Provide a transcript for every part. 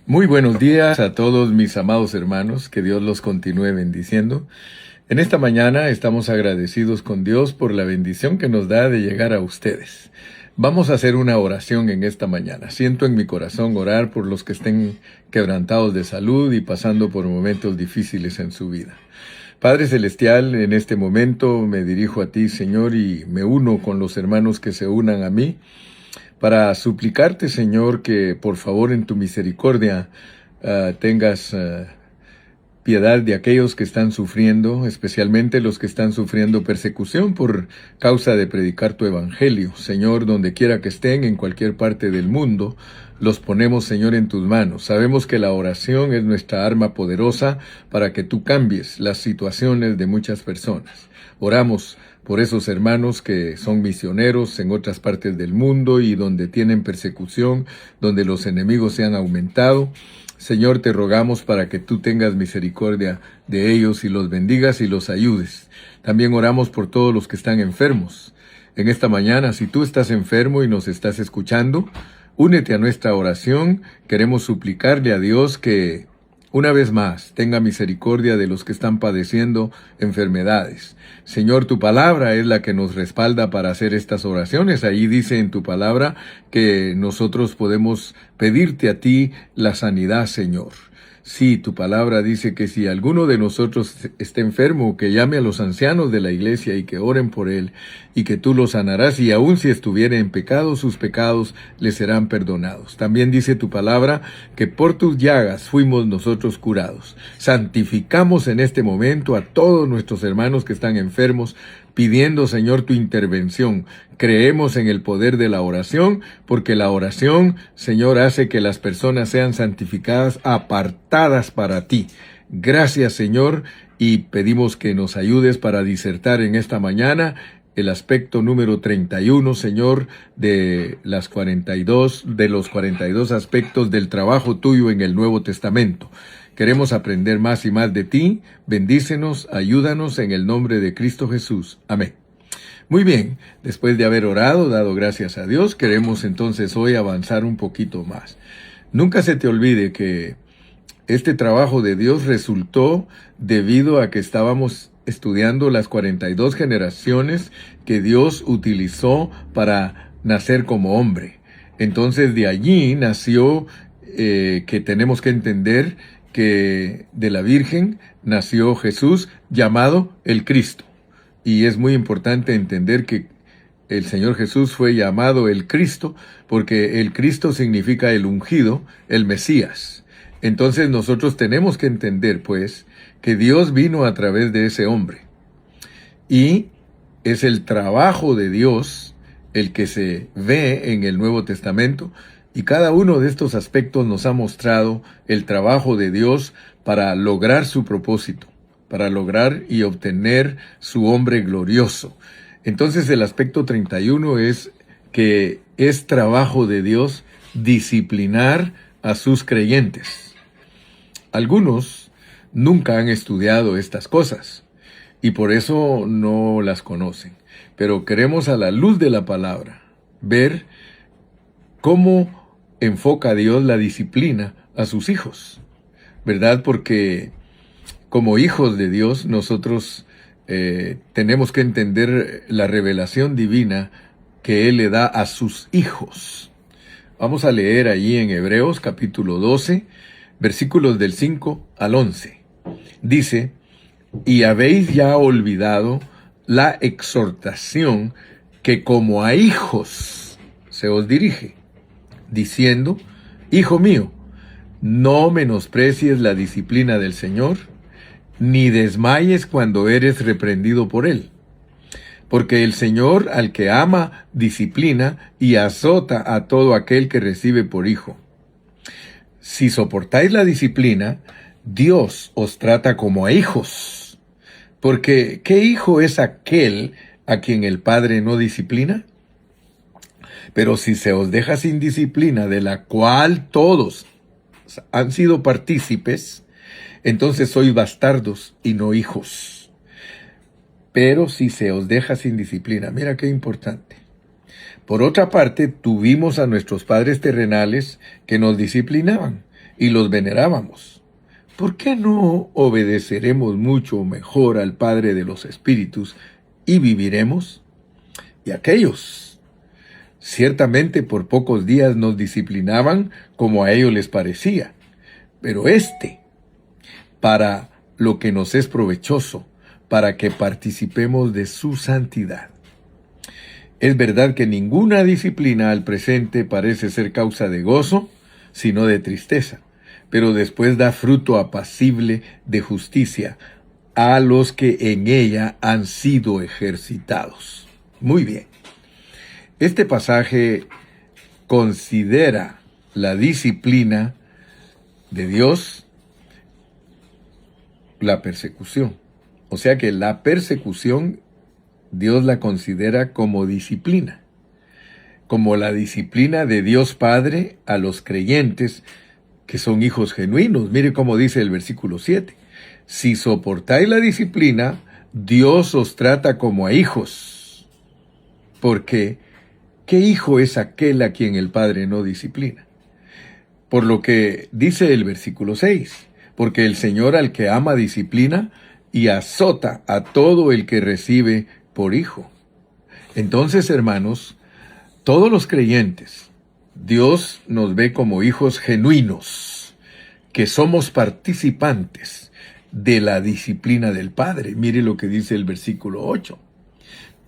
Muy buenos días a todos mis amados hermanos, que Dios los continúe bendiciendo. En esta mañana estamos agradecidos con Dios por la bendición que nos da de llegar a ustedes. Vamos a hacer una oración en esta mañana. Siento en mi corazón orar por los que estén quebrantados de salud y pasando por momentos difíciles en su vida. Padre Celestial, en este momento me dirijo a ti, Señor, y me uno con los hermanos que se unan a mí, para suplicarte, Señor, que por favor en tu misericordia tengas piedad de aquellos que están sufriendo, especialmente los que están sufriendo persecución por causa de predicar tu evangelio. Señor, donde quiera que estén, en cualquier parte del mundo, los ponemos, Señor, en tus manos. Sabemos que la oración es nuestra arma poderosa para que tú cambies las situaciones de muchas personas. Oramos por esos hermanos que son misioneros en otras partes del mundo y donde tienen persecución, donde los enemigos se han aumentado. Señor, te rogamos para que tú tengas misericordia de ellos y los bendigas y los ayudes. También oramos por todos los que están enfermos. En esta mañana, si tú estás enfermo y nos estás escuchando, únete a nuestra oración. Queremos suplicarle a Dios que una vez más tenga misericordia de los que están padeciendo enfermedades. Señor, tu palabra es la que nos respalda para hacer estas oraciones. Ahí dice en tu palabra que nosotros podemos pedirte a ti la sanidad, Señor. Sí, tu palabra dice que si alguno de nosotros está enfermo, que llame a los ancianos de la iglesia y que oren por él, y que tú lo sanarás, y aun si estuviera en pecado, sus pecados le serán perdonados. También dice tu palabra que por tus llagas fuimos nosotros curados. Santificamos en este momento a todos nuestros hermanos que están enfermos, pidiendo, Señor, tu intervención. Creemos en el poder de la oración, porque la oración, Señor, hace que las personas sean santificadas, apartadas para ti. Gracias, Señor, y pedimos que nos ayudes para disertar en esta mañana el aspecto número 31, Señor, de los 42 aspectos del trabajo tuyo en el Nuevo Testamento. Queremos aprender más y más de ti. Bendícenos, ayúdanos en el nombre de Cristo Jesús. Amén. Muy bien, después de haber orado, dado gracias a Dios, queremos entonces hoy avanzar un poquito más. Nunca se te olvide que este trabajo de Dios resultó debido a que estábamos estudiando las 42 generaciones que Dios utilizó para nacer como hombre. Entonces de allí nació que tenemos que entender que de la Virgen nació Jesús, llamado el Cristo. Y es muy importante entender que el Señor Jesús fue llamado el Cristo porque el Cristo significa el ungido, el Mesías. Entonces nosotros tenemos que entender, pues, que Dios vino a través de ese hombre. Y es el trabajo de Dios el que se ve en el Nuevo Testamento. Y cada uno de estos aspectos nos ha mostrado el trabajo de Dios para lograr su propósito, para lograr y obtener su hombre glorioso. Entonces el aspecto 31 es que es trabajo de Dios disciplinar a sus creyentes. Algunos nunca han estudiado estas cosas y por eso no las conocen. Pero queremos a la luz de la palabra ver cómo enfoca Dios la disciplina a sus hijos, ¿verdad? Porque como hijos de Dios nosotros tenemos que entender la revelación divina que Él le da a sus hijos. Vamos a leer allí en Hebreos capítulo 12, versículos del 5 al 11. Dice: y habéis ya olvidado la exhortación que como a hijos se os dirige, diciendo: hijo mío, no menosprecies la disciplina del Señor, ni desmayes cuando eres reprendido por Él. Porque el Señor al que ama disciplina y azota a todo aquel que recibe por hijo. Si soportáis la disciplina, Dios os trata como a hijos. Porque ¿qué hijo es aquel a quien el Padre no disciplina? Pero si se os deja sin disciplina, de la cual todos han sido partícipes, entonces sois bastardos y no hijos. Pero si se os deja sin disciplina, mira qué importante. Por otra parte, tuvimos a nuestros padres terrenales que nos disciplinaban y los venerábamos. ¿Por qué no obedeceremos mucho mejor al Padre de los Espíritus y viviremos? Y aquellos, ciertamente por pocos días nos disciplinaban como a ellos les parecía, pero para lo que nos es provechoso, para que participemos de su santidad. Es verdad que ninguna disciplina al presente parece ser causa de gozo, sino de tristeza, pero después da fruto apacible de justicia a los que en ella han sido ejercitados. Muy bien. Este pasaje considera la disciplina de Dios la persecución. O sea que la persecución Dios la considera como disciplina, como la disciplina de Dios Padre a los creyentes que son hijos genuinos. Mire cómo dice el versículo 7. Si soportáis la disciplina, Dios os trata como a hijos. Porque, ¿qué hijo es aquel a quien el Padre no disciplina? Por lo que dice el versículo 6, porque el Señor al que ama disciplina y azota a todo el que recibe por hijo. Entonces, hermanos, todos los creyentes, Dios nos ve como hijos genuinos, que somos participantes de la disciplina del Padre. Mire lo que dice el versículo 8.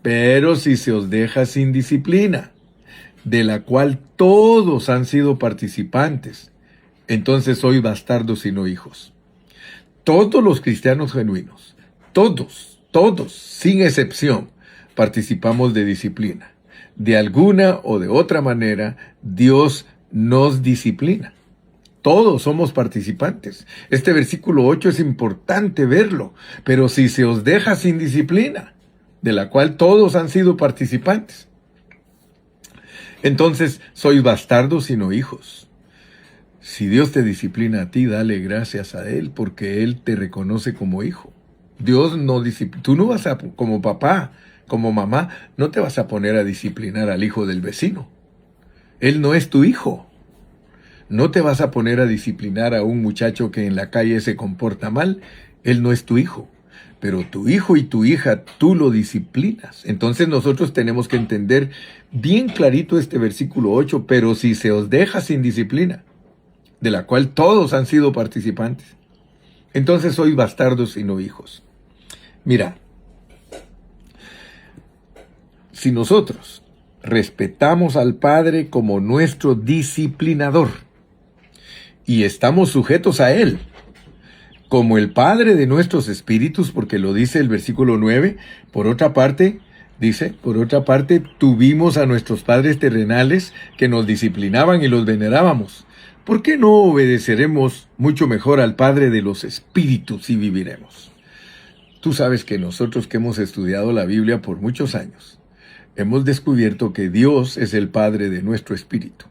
Pero si se os deja sin disciplina, de la cual todos han sido participantes, entonces sois bastardos y no hijos. Todos los cristianos genuinos, todos, sin excepción, participamos de disciplina. De alguna o de otra manera, Dios nos disciplina. Todos somos participantes. Este versículo 8 es importante verlo. Pero si se os deja sin disciplina, de la cual todos han sido participantes, entonces sois bastardos y no hijos. Si Dios te disciplina a ti, dale gracias a Él, porque Él te reconoce como hijo. Dios no disciplina. Tú no vas a, como papá, como mamá, no te vas a poner a disciplinar al hijo del vecino. Él no es tu hijo. No te vas a poner a disciplinar a un muchacho que en la calle se comporta mal. Él no es tu hijo. Pero tu hijo y tu hija, tú lo disciplinas. Entonces nosotros tenemos que entender bien clarito este versículo 8, pero si se os deja sin disciplina, de la cual todos han sido participantes, entonces sois bastardos y no hijos. Mira, si nosotros respetamos al Padre como nuestro disciplinador y estamos sujetos a Él, como el Padre de nuestros espíritus, porque lo dice el versículo 9, por otra parte, tuvimos a nuestros padres terrenales que nos disciplinaban y los venerábamos. ¿Por qué no obedeceremos mucho mejor al Padre de los espíritus y viviremos? Tú sabes que nosotros que hemos estudiado la Biblia por muchos años, hemos descubierto que Dios es el Padre de nuestro espíritu.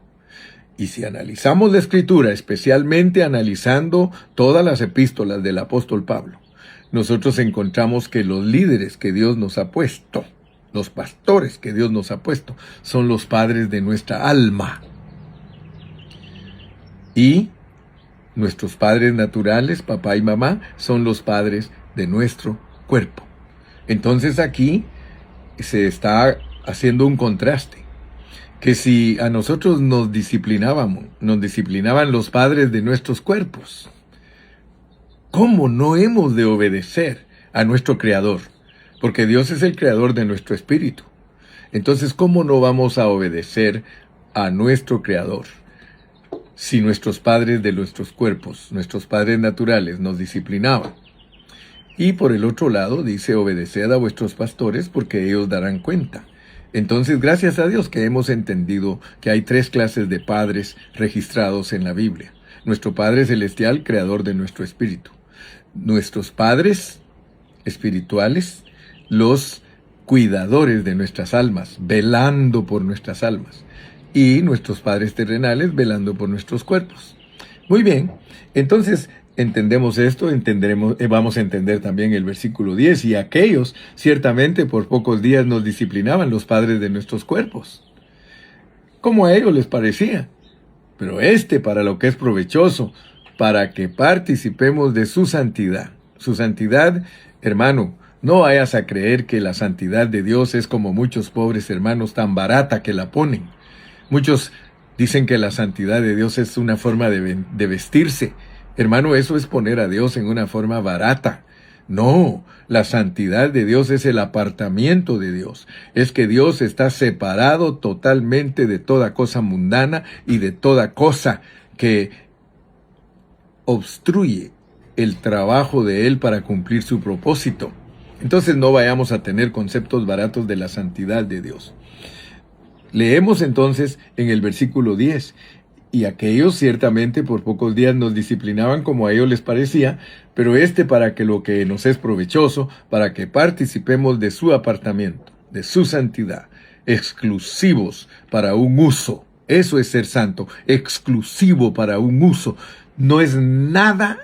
Y si analizamos la Escritura, especialmente analizando todas las epístolas del apóstol Pablo, nosotros encontramos que los líderes que Dios nos ha puesto, los pastores que Dios nos ha puesto, son los padres de nuestra alma. Y nuestros padres naturales, papá y mamá, son los padres de nuestro cuerpo. Entonces aquí se está haciendo un contraste. Que si a nosotros nos disciplinaban los padres de nuestros cuerpos, ¿cómo no hemos de obedecer a nuestro Creador? Porque Dios es el Creador de nuestro espíritu. Entonces, ¿cómo no vamos a obedecer a nuestro Creador? Si nuestros padres de nuestros cuerpos, nuestros padres naturales, nos disciplinaban. Y por el otro lado, dice, obedeced a vuestros pastores porque ellos darán cuenta. Entonces, gracias a Dios que hemos entendido que hay 3 clases de padres registrados en la Biblia. Nuestro Padre Celestial, creador de nuestro espíritu. Nuestros padres espirituales, los cuidadores de nuestras almas, velando por nuestras almas. Y nuestros padres terrenales, velando por nuestros cuerpos. Muy bien, entonces entendemos esto, vamos a entender también el versículo 10, y aquellos ciertamente por pocos días nos disciplinaban los padres de nuestros cuerpos, como a ellos les parecía, Pero para lo que es provechoso, para que participemos de su santidad. Su santidad, hermano, no vayas a creer que la santidad de Dios es como muchos pobres hermanos tan barata que la ponen. Muchos dicen que la santidad de Dios es una forma de vestirse. Hermano, eso es poner a Dios en una forma barata. No, la santidad de Dios es el apartamiento de Dios. Es que Dios está separado totalmente de toda cosa mundana y de toda cosa que obstruye el trabajo de Él para cumplir su propósito. Entonces no vayamos a tener conceptos baratos de la santidad de Dios. Leemos entonces en el versículo 10. Y aquellos ciertamente por pocos días nos disciplinaban como a ellos les parecía, pero para que lo que nos es provechoso, para que participemos de su apartamiento, de su santidad, exclusivos para un uso. Eso es ser santo, exclusivo para un uso. No es nada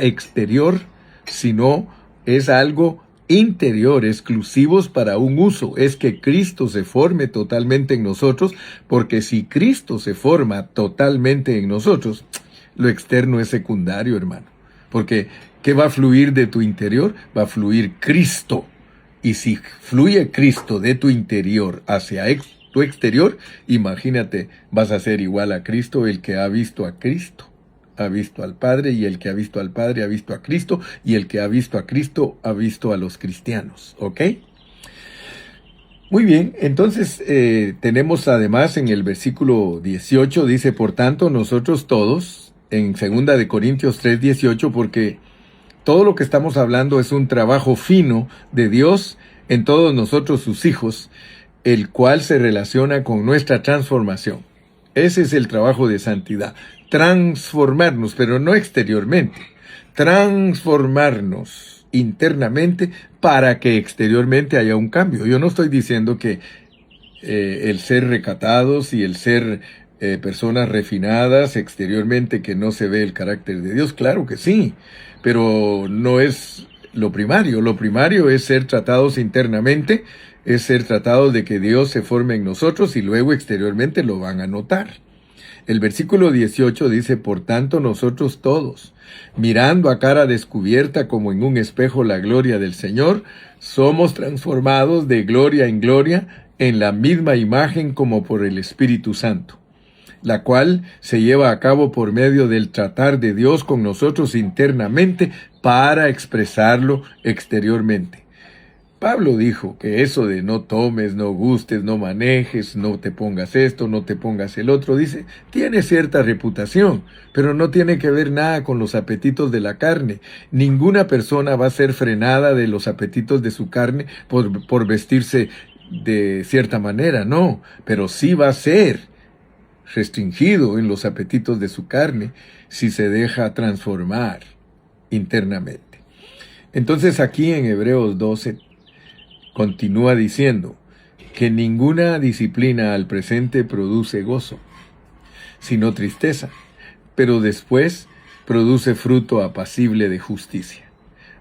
exterior, sino es algo interior, exclusivos para un uso. Es que Cristo se forme totalmente en nosotros, porque si Cristo se forma totalmente en nosotros, lo externo es secundario, hermano. Porque, ¿qué va a fluir de tu interior? Va a fluir Cristo. Y si fluye Cristo de tu interior hacia tu exterior, imagínate, vas a ser igual a Cristo. El que ha visto a Cristo ha visto al Padre, y el que ha visto al Padre ha visto a Cristo, y el que ha visto a Cristo ha visto a los cristianos. ¿Ok? Muy bien, entonces tenemos además en el versículo 18, dice, por tanto nosotros todos, en 2 Corintios 3:18, porque todo lo que estamos hablando es un trabajo fino de Dios en todos nosotros sus hijos, el cual se relaciona con nuestra transformación. Ese es el trabajo de santidad. Transformarnos, pero no exteriormente. Transformarnos internamente para que exteriormente haya un cambio. Yo no estoy diciendo que el ser recatados y el ser personas refinadas exteriormente, que no se ve el carácter de Dios. Claro que sí, pero no es lo primario. Lo primario es ser tratados internamente, es ser tratados de que Dios se forme en nosotros, y luego exteriormente lo van a notar. El versículo 18 dice, por tanto nosotros todos, mirando a cara descubierta como en un espejo la gloria del Señor, somos transformados de gloria en gloria en la misma imagen como por el Espíritu Santo, la cual se lleva a cabo por medio del tratar de Dios con nosotros internamente para expresarlo exteriormente. Pablo dijo que eso de no tomes, no gustes, no manejes, no te pongas esto, no te pongas el otro, dice, tiene cierta reputación, pero no tiene que ver nada con los apetitos de la carne. Ninguna persona va a ser frenada de los apetitos de su carne por vestirse de cierta manera, no, pero sí va a ser restringido en los apetitos de su carne si se deja transformar internamente. Entonces aquí en Hebreos 12 continúa diciendo que ninguna disciplina al presente produce gozo, sino tristeza, pero después produce fruto apacible de justicia.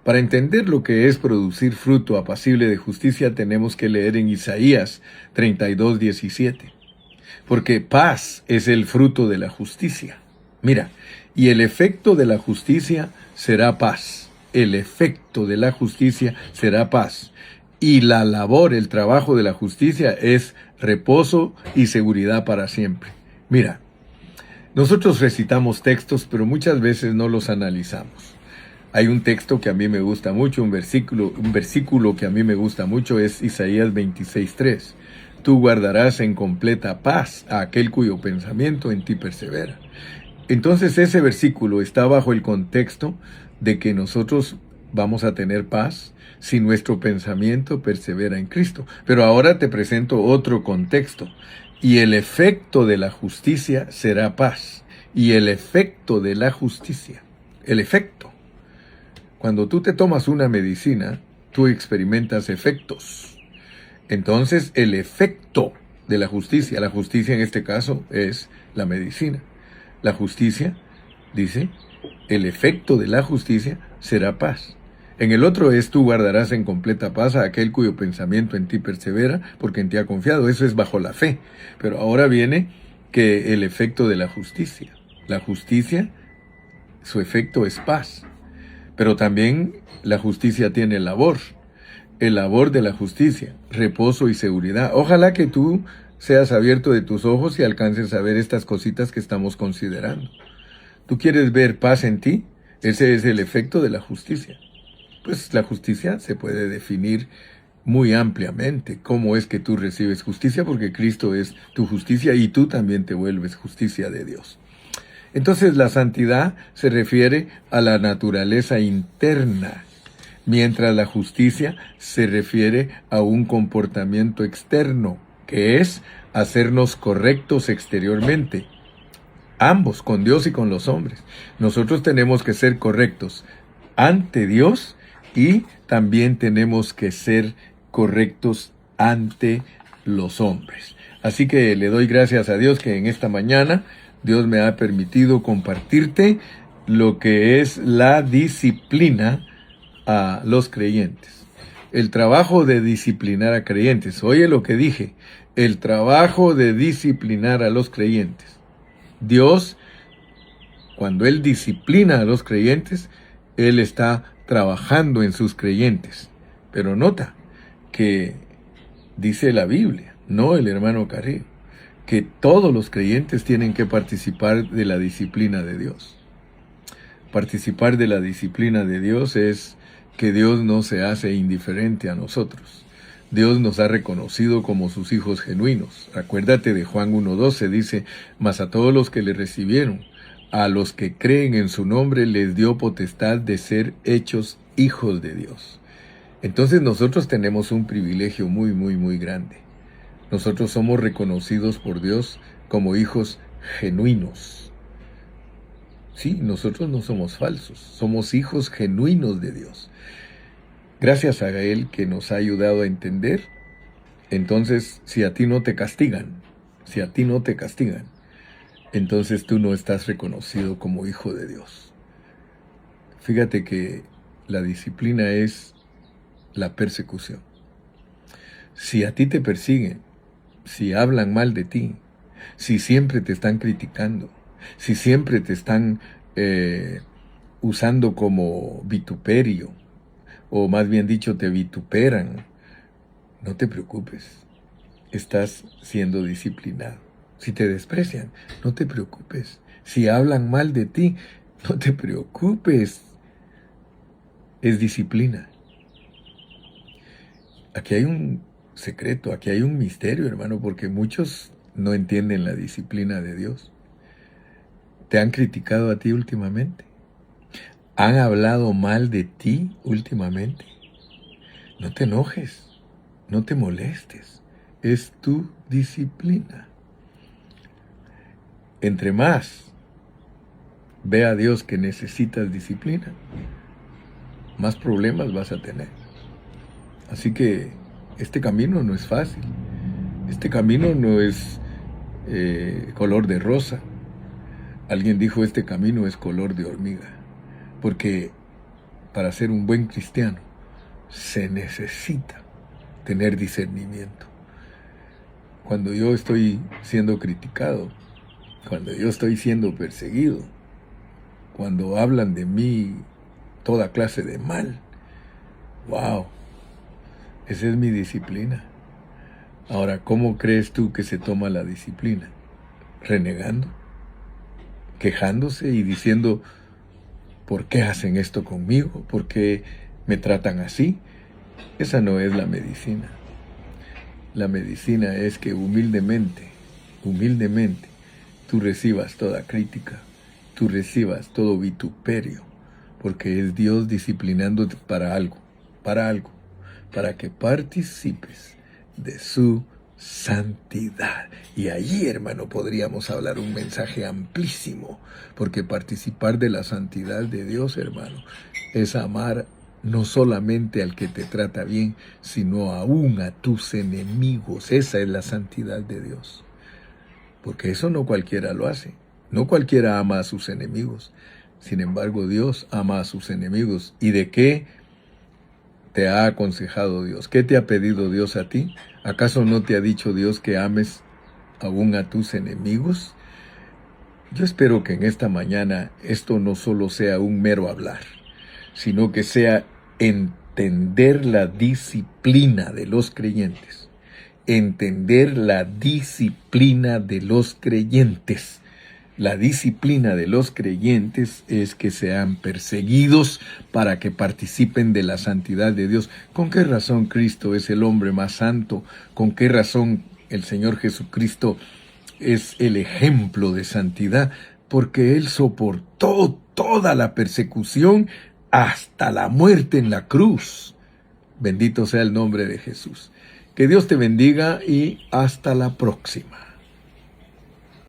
Para entender lo que es producir fruto apacible de justicia, tenemos que leer en Isaías 32:17. Porque paz es el fruto de la justicia. Mira, y el efecto de la justicia será paz. El efecto de la justicia será paz. Y la labor, el trabajo de la justicia es reposo y seguridad para siempre. Mira, nosotros recitamos textos, pero muchas veces no los analizamos. Hay un texto que a mí me gusta mucho, un versículo que a mí me gusta mucho, es Isaías 26:3. Tú guardarás en completa paz a aquel cuyo pensamiento en ti persevera. Entonces ese versículo está bajo el contexto de que nosotros vamos a tener paz si nuestro pensamiento persevera en Cristo. Pero ahora te presento otro contexto. Y el efecto de la justicia será paz. Y el efecto de la justicia, el efecto. Cuando tú te tomas una medicina, tú experimentas efectos. Entonces, el efecto de la justicia en este caso es la medicina. La justicia, dice, el efecto de la justicia será paz. En el otro es, tú guardarás en completa paz a aquel cuyo pensamiento en ti persevera, porque en ti ha confiado. Eso es bajo la fe. Pero ahora viene que el efecto de la justicia. La justicia, su efecto es paz. Pero también la justicia tiene labor. El labor de la justicia, reposo y seguridad. Ojalá que tú seas abierto de tus ojos y alcances a ver estas cositas que estamos considerando. ¿Tú quieres ver paz en ti? Ese es el efecto de la justicia. Pues la justicia se puede definir muy ampliamente. ¿Cómo es que tú recibes justicia? Porque Cristo es tu justicia y tú también te vuelves justicia de Dios. Entonces la santidad se refiere a la naturaleza interna, mientras la justicia se refiere a un comportamiento externo, que es hacernos correctos exteriormente. Ambos, con Dios y con los hombres. Nosotros tenemos que ser correctos ante Dios y también tenemos que ser correctos ante los hombres. Así que le doy gracias a Dios que en esta mañana Dios me ha permitido compartirte lo que es la disciplina a los creyentes. El trabajo de disciplinar a creyentes. Oye lo que dije, el trabajo de disciplinar a los creyentes. Dios, cuando Él disciplina a los creyentes, Él está trabajando en sus creyentes. Pero nota que dice la Biblia, no el hermano Carrillo, que todos los creyentes tienen que participar de la disciplina de Dios. Participar de la disciplina de Dios es que Dios no se hace indiferente a nosotros. Dios nos ha reconocido como sus hijos genuinos. Acuérdate de Juan 1:12, dice, mas a todos los que le recibieron, a los que creen en su nombre, les dio potestad de ser hechos hijos de Dios. Entonces nosotros tenemos un privilegio muy, muy, muy grande. Nosotros somos reconocidos por Dios como hijos genuinos. Sí, nosotros no somos falsos, somos hijos genuinos de Dios. Gracias a Él que nos ha ayudado a entender. Entonces, si a ti no te castigan, entonces tú no estás reconocido como hijo de Dios. Fíjate que la disciplina es la persecución. Si a ti te persiguen, si hablan mal de ti, si siempre te están criticando, si siempre te están usando como vituperio, o más bien dicho, te vituperan, no te preocupes, estás siendo disciplinado. Si te desprecian, no te preocupes. Si hablan mal de ti, no te preocupes. Es disciplina. Aquí hay un secreto, aquí hay un misterio, hermano, porque muchos no entienden la disciplina de Dios. ¿Te han criticado a ti últimamente? ¿Han hablado mal de ti últimamente? No te enojes, no te molestes. Es tu disciplina. Entre más ve a Dios que necesitas disciplina, más problemas vas a tener. Así que este camino no es fácil. Este camino no es color de rosa. Alguien dijo, este camino es color de hormiga. Porque para ser un buen cristiano se necesita tener discernimiento. Cuando yo estoy siendo criticado, cuando yo estoy siendo perseguido, cuando hablan de mí toda clase de mal, wow, esa es mi disciplina. Ahora, ¿cómo crees tú que se toma la disciplina? ¿Renegando? ¿Quejándose y diciendo, ¿por qué hacen esto conmigo? ¿Por qué me tratan así? Esa no es la medicina. La medicina es que humildemente, tú recibas toda crítica, tú recibas todo vituperio, porque es Dios disciplinándote para algo, para que participes de su santidad. Y allí, hermano, podríamos hablar un mensaje amplísimo, porque participar de la santidad de Dios, hermano, es amar no solamente al que te trata bien, sino aún a tus enemigos. Esa es la santidad de Dios. Porque eso no cualquiera lo hace. No cualquiera ama a sus enemigos. Sin embargo, Dios ama a sus enemigos. ¿Y de qué te ha aconsejado Dios? ¿Qué te ha pedido Dios a ti? ¿Acaso no te ha dicho Dios que ames aún a tus enemigos. Yo espero que en esta mañana esto no solo sea un mero hablar, sino que sea entender la disciplina de los creyentes. Entender la disciplina de los creyentes. La disciplina de los creyentes es que sean perseguidos para que participen de la santidad de Dios. ¿Con qué razón Cristo es el hombre más santo? ¿Con qué razón el Señor Jesucristo es el ejemplo de santidad? Porque Él soportó toda la persecución hasta la muerte en la cruz. Bendito sea el nombre de Jesús. Que Dios te bendiga y hasta la próxima.